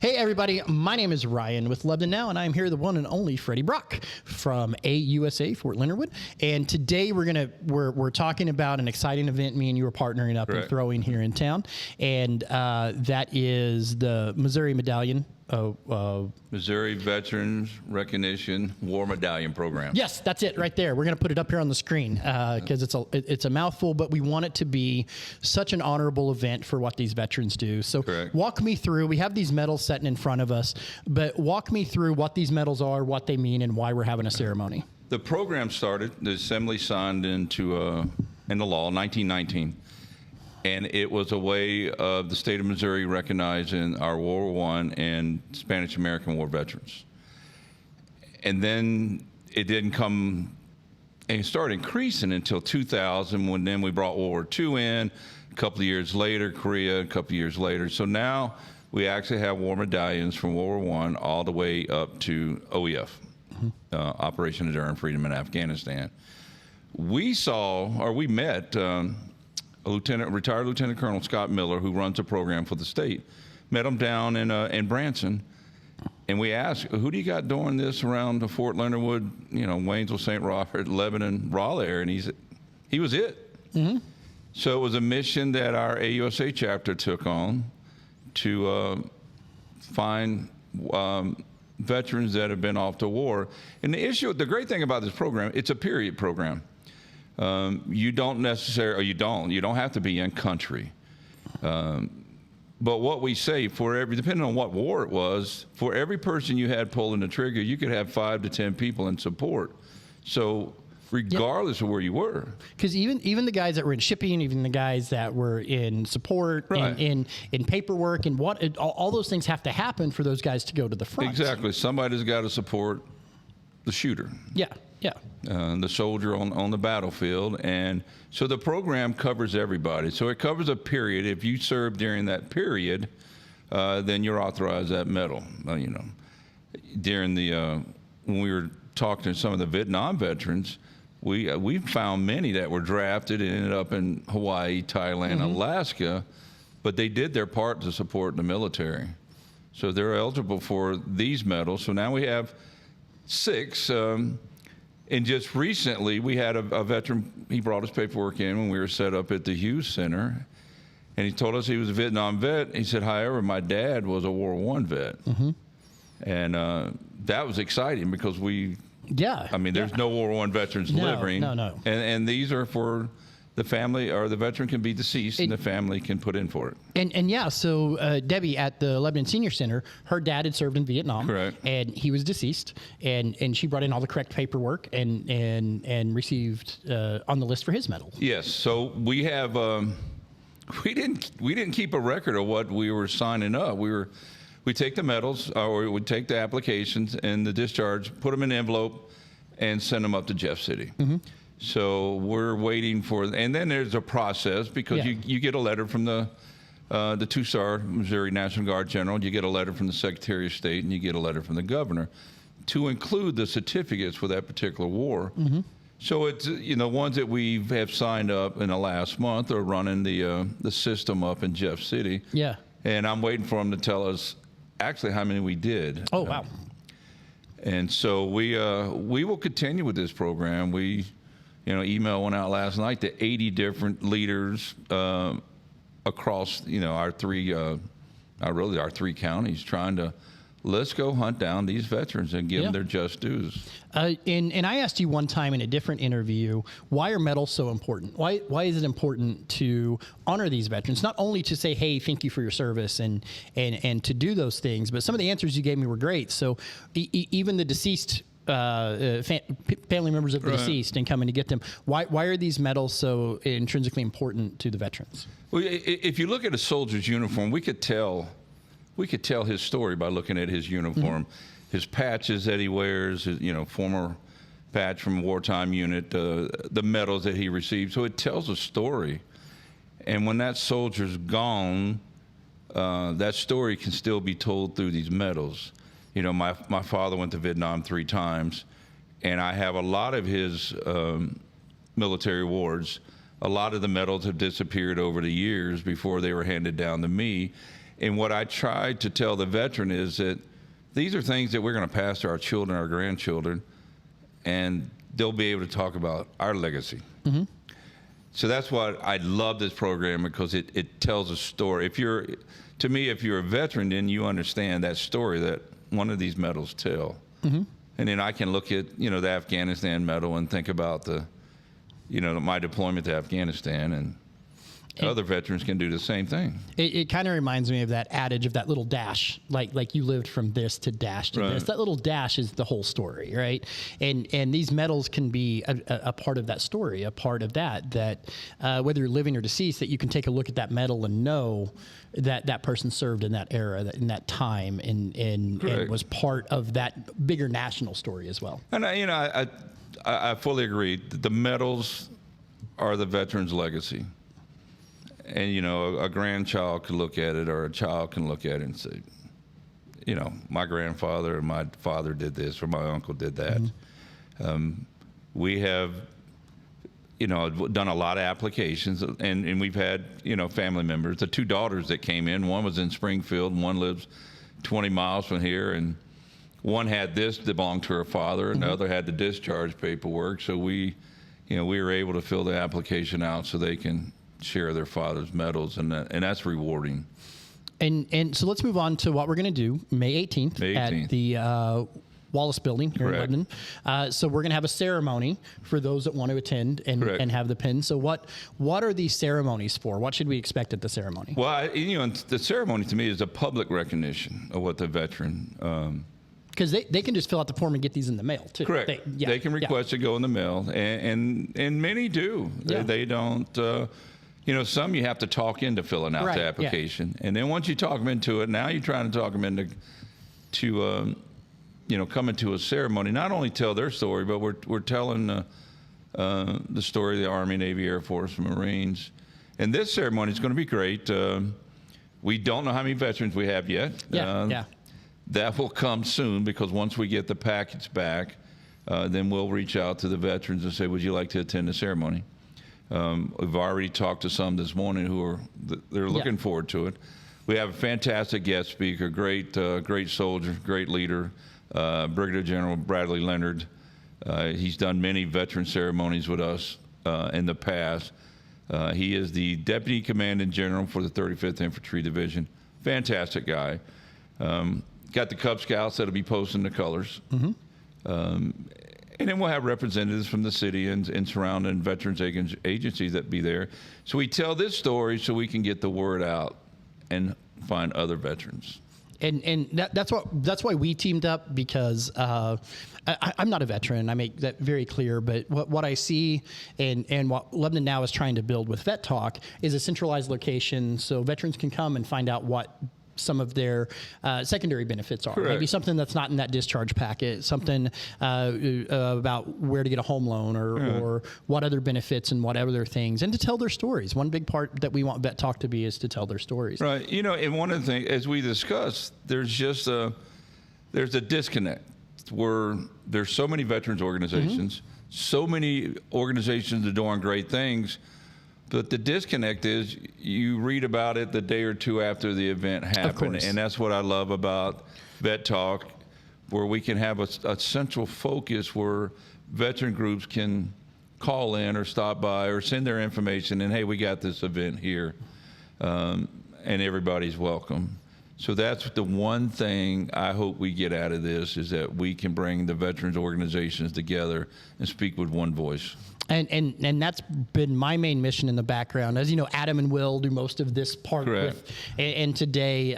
Hey everybody, my name is Ryan with Lebanon Now, and I'm here the one and only Freddie Brock from AUSA Fort Leonard Wood. And today we're talking about an exciting event me and you are partnering up and throwing here in town, and that is the Missouri Medallion. Missouri Veterans Recognition War Medallion Program. Yes, that's it right there. We're going to put it up here on the screen because it's a mouthful, but we want it to be such an honorable event for what these veterans do. So walk me through. We have these medals sitting in front of us, but walk me through what these medals are, what they mean, and why we're having a ceremony. The program started, the Assembly signed into the law in 1919. And it was a way of the state of Missouri recognizing our World War I and Spanish-American War veterans. And then it didn't come, and it started increasing until 2000, when then we brought World War II in. A couple of years later, Korea, a couple of years later. So now we actually have war medallions from World War I all the way up to OEF, Operation Enduring Freedom in Afghanistan. We met retired Lieutenant Colonel Scott Miller, who runs a program for the state. Met him down in Branson, and we asked, who do you got doing this around the Fort Leonard Wood, Waynesville, St. Robert, Lebanon, Raleigh area? And he was it. Mm-hmm. So it was a mission that our AUSA chapter took on to find veterans that have been off to war. And the great thing about this program, it's a period program. You don't necessarily, or you don't have to be in country. But what we say, depending on what war it was, for every person you had pulling the trigger, you could have 5 to 10 people in support. So regardless of where you were. Because even the guys that were in shipping, even the guys that were in support, in paperwork, and all those things have to happen for those guys to go to the front. Exactly. Somebody's got to support the shooter. Yeah. Yeah. The soldier on the battlefield. And so the program covers everybody. So it covers a period. If you serve during that period, then you're authorized that medal. During when we were talking to some of the Vietnam veterans, we found many that were drafted and ended up in Hawaii, Thailand, Alaska, but they did their part to support the military. So they're eligible for these medals. So now we have 6. And just recently, we had a veteran, he brought his paperwork in when we were set up at the Hughes Center, and he told us he was a Vietnam vet. He said, however, my dad was a World War I vet. Mm-hmm. And that was exciting because there's no World War I veterans living. No. And these are for the family, or the veteran can be deceased, and the family can put in for it. So Debbie at the Lebanon Senior Center, her dad had served in Vietnam. Correct. And he was deceased, and she brought in all the correct paperwork and received on the list for his medal. Yes. So we have we didn't keep a record of what we were signing up. We take the medals, or we would take the applications and the discharge, put them in an envelope, and send them up to Jeff City. Mm-hmm. So we're waiting for, and then there's a process, because you get a letter from the 2-star Missouri National Guard General, you get a letter from the Secretary of State, and you get a letter from the governor to include the certificates for that particular war. Mm-hmm. So it's, ones that we have signed up in the last month are running the system up in Jeff City. Yeah. And I'm waiting for them to tell us actually how many we did. Oh, wow. And so we will continue with this program. Email went out last night to 80 different leaders across, our 3 counties, trying to, let's go hunt down these veterans and give them their just dues. And I asked you one time in a different interview, why are medals so important? Why is it important to honor these veterans? Not only to say, hey, thank you for your service and to do those things, but some of the answers you gave me were great. So even the deceased family members of the deceased and coming to get them. Why are these medals so intrinsically important to the veterans? Well, if you look at a soldier's uniform, we could tell his story by looking at his uniform, his patches that he wears, his former patch from a wartime unit, the medals that he received. So it tells a story. And when that soldier's gone, that story can still be told through these medals. My father went to Vietnam 3 times, and I have a lot of his military awards. A lot of the medals have disappeared over the years before they were handed down to me. And what I try to tell the veteran is that these are things that we're going to pass to our children, our grandchildren, and they'll be able to talk about our legacy. Mm-hmm. So that's why I love this program, because it tells a story. To me, if you're a veteran, then you understand that story that one of these medals tell. Mm-hmm. And then I can look at, the Afghanistan medal and think about my deployment to Afghanistan, and other veterans can do the same thing. It kind of reminds me of that adage of that little dash, like you lived from this to dash to this. That little dash is the whole story, right? And these medals can be a part of that story, a part of that whether you're living or deceased, that you can take a look at that medal and know that person served in that era, in that time, and was part of that bigger national story as well. And I fully agree. The medals are the veteran's legacy. And, a grandchild could look at it, or a child can look at it and say, my grandfather or my father did this, or my uncle did that. Mm-hmm. We have, done a lot of applications, and we've had, family members. The two daughters that came in, one was in Springfield, and one lives 20 miles from here, and one had this that belonged to her father, and the other had the discharge paperwork. So we were able to fill the application out so they can share their father's medals, and that's rewarding. And so let's move on to what we're going to do May 18th at the Wallace Building here in Lebanon. So we're going to have a ceremony for those that want to attend and have the pin. So what are these ceremonies for? What should we expect at the ceremony? Well, the ceremony to me is a public recognition of what the veteran. Because they can just fill out the form and get these in the mail too. Correct. They can request to go in the mail, and many do. Yeah. They don't. Some you have to talk into filling out the application, and then once you talk them into it, now you're trying to talk them into coming to a ceremony. Not only tell their story, but we're telling the story of the Army, Navy, Air Force, and And this ceremony is going to be great. We don't know how many veterans we have yet. That will come soon, because once we get the package back, then we'll reach out to the veterans and say, would you like to attend the ceremony? We've already talked to some this morning who they're looking forward to it. We have a fantastic guest speaker, great soldier, great leader, Brigadier General Bradley Leonard. He's done many veteran ceremonies with us in the past. He is the Deputy Commanding General for the 35th Infantry Division. Fantastic guy. Got the Cub Scouts that'll be posting the colors. Mm-hmm. And then we'll have representatives from the city and surrounding veterans agencies that be there. So we tell this story so we can get the word out and find other veterans. And that's why we teamed up, because I'm not a veteran. I make that very clear. But what I see and what Lebanon Now is trying to build with Vet Talk is a centralized location so veterans can come and find out what some of their secondary benefits are. Maybe something that's not in that discharge packet, something about where to get a home loan or what other benefits and what other things, and to tell their stories. One big part that we want Vet Talk to be is to tell their stories. Right. And one of the things, as we discussed, there's a disconnect where there's so many veterans organizations, so many organizations that are doing great things. But the disconnect is you read about it the day or two after the event happened. And that's what I love about Vet Talk, where we can have a central focus where veteran groups can call in or stop by or send their information and, hey, we got this event here, and everybody's welcome. So that's the one thing I hope we get out of this, is that we can bring the veterans organizations together and speak with one voice. And that's been my main mission in the background. As you know, Adam and Will do most of this part. And today,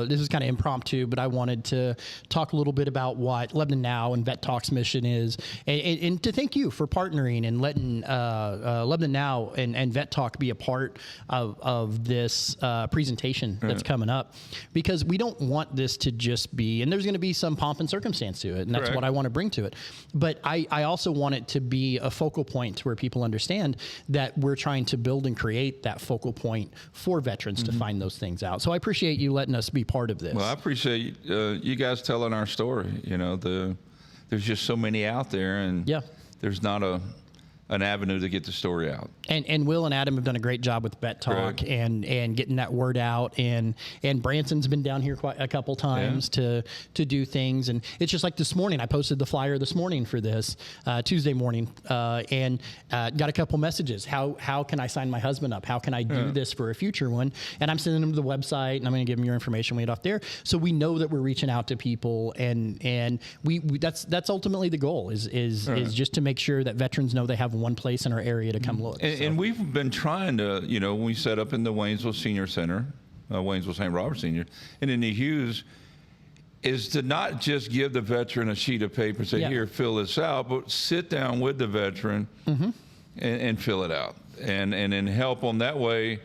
this is kind of impromptu, but I wanted to talk a little bit about what Lebanon Now and Vet Talk's mission is, and to thank you for partnering and letting Lebanon Now and Vet Talk be a part of this presentation that's coming up, because we don't want this to just be, and there's going to be some pomp and circumstance to it, and that's what I want to bring to it. But I also want it to be a focal point where people understand that we're trying to build and create that focal point for veterans to find those things out. So I appreciate you letting us be part of this. Well, I appreciate you guys telling our story. There's just so many out there, and there's not an avenue to get the story out. And Will and Adam have done a great job with Bet Talk and getting that word out. And Branson's been down here quite a couple times to do things. And it's just like this morning, I posted the flyer this morning for this Tuesday morning, and got a couple messages. How can I sign my husband up? How can I do this for a future one? And I'm sending them to the website, and I'm going to give them your information when we get off there. So we know that we're reaching out to people, and we that's ultimately the goal is just to make sure that veterans know they have one place in our area to come look. And we've been trying to, when we set up in the Waynesville Senior Center, Waynesville St. Robert Senior, and in the Hughes, is to not just give the veteran a sheet of paper and say, here, fill this out, but sit down with the veteran and fill it out and then help them that way.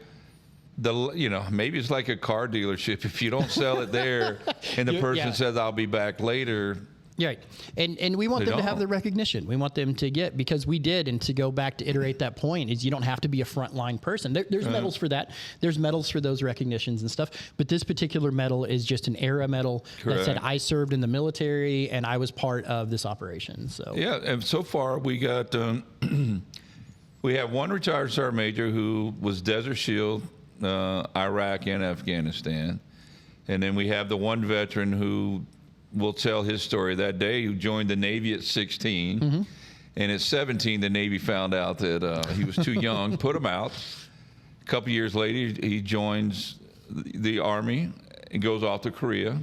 Maybe it's like a car dealership. If you don't sell it there and the person says, I'll be back later. Right. And we want them to have the recognition. We want them to get, because we did, and to go back to iterate that point, is you don't have to be a frontline person. There's medals for that. There's medals for those recognitions and stuff. But this particular medal is just an era medal that said, I served in the military and I was part of this operation. So yeah, and so far we got, we have one retired sergeant major who was Desert Shield, Iraq and Afghanistan. And then we have the one veteran who will tell his story that day, who joined the Navy at 16. And at 17, the Navy found out that he was too young, put him out. A couple years later, he joins the Army and goes off to Korea.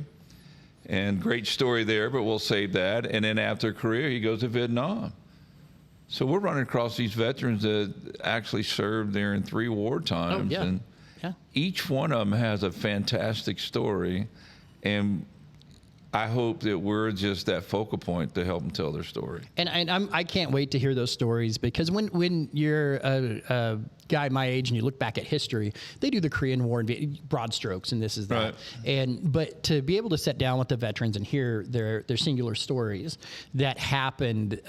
And great story there, but we'll save that. And then after Korea, he goes to Vietnam. So we're running across these veterans that actually served there in 3 war times. And each one of them has a fantastic story. And I hope that we're just that focal point to help them tell their story. And I can't wait to hear those stories, because when you're a guy my age and you look back at history, they do the Korean War and broad strokes, and this is that. But to be able to sit down with the veterans and hear their singular stories that happened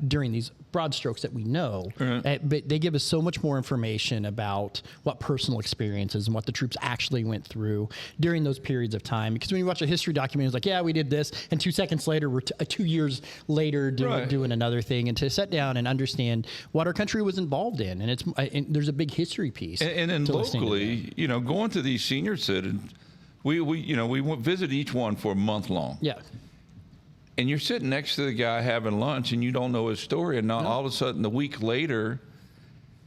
during these broad strokes that we know, but they give us so much more information about what personal experiences and what the troops actually went through during those periods of time. Because when you watch a history documentary, it's like, yeah, we did this, and 2 seconds later, we're 2 years later doing another thing. And to sit down and understand what our country was involved in, and there's a big history piece. And then locally, going to these senior citizens, we visit each one for a month long. Yeah. And you're sitting next to the guy having lunch, and you don't know his story, and now all of a sudden, a week later,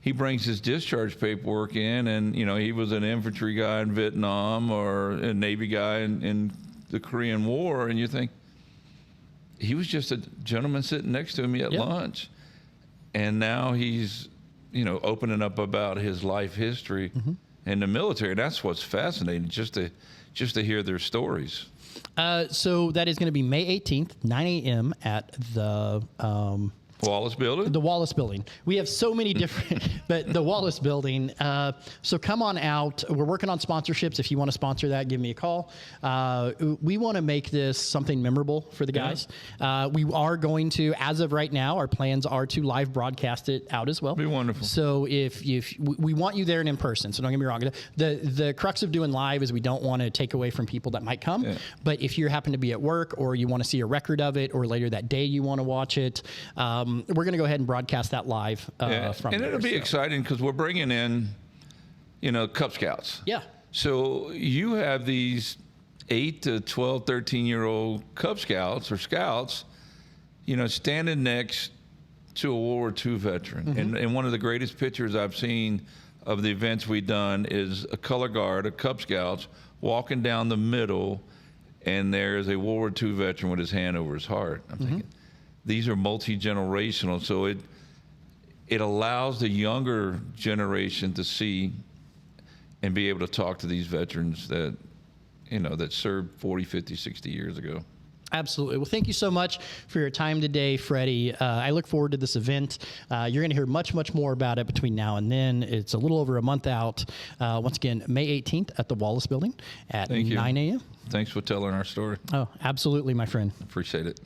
he brings his discharge paperwork in, and he was an infantry guy in Vietnam or a Navy guy in the Korean War, and you think, he was just a gentleman sitting next to me at lunch, and now he's opening up about his life history in the military. That's what's fascinating, just to hear their stories. So that is going to be May 18th, 9 a.m. at the Wallace Building? The Wallace Building. We have so many different, but the Wallace Building. So come on out. We're working on sponsorships. If you want to sponsor that, give me a call. We want to make this something memorable for the guys. We are going to, as of right now, our plans are to live broadcast it out as well. Be wonderful. So if we want you there and in person, so don't get me wrong. The crux of doing live is we don't want to take away from people that might come. Yeah. But if you happen to be at work or you want to see a record of it, or later that day you want to watch it, we're going to go ahead and broadcast that live from and there. It'll be exciting because we're bringing in, Cub Scouts. Yeah. So you have these 8 to 12, 13-year-old Cub Scouts or Scouts, standing next to a World War II veteran. And one of the greatest pictures I've seen of the events we've done is a color guard, a Cub Scouts, walking down the middle, and there's a World War II veteran with his hand over his heart. I'm thinking, these are multi-generational, so it allows the younger generation to see and be able to talk to these veterans that, that served 40, 50, 60 years ago. Absolutely. Well, thank you so much for your time today, Freddie. I look forward to this event. You're going to hear much, much more about it between now and then. It's a little over a month out. Once again, May 18th at the Wallace Building at 9 a.m. Thanks for telling our story. Oh, absolutely, my friend. Appreciate it.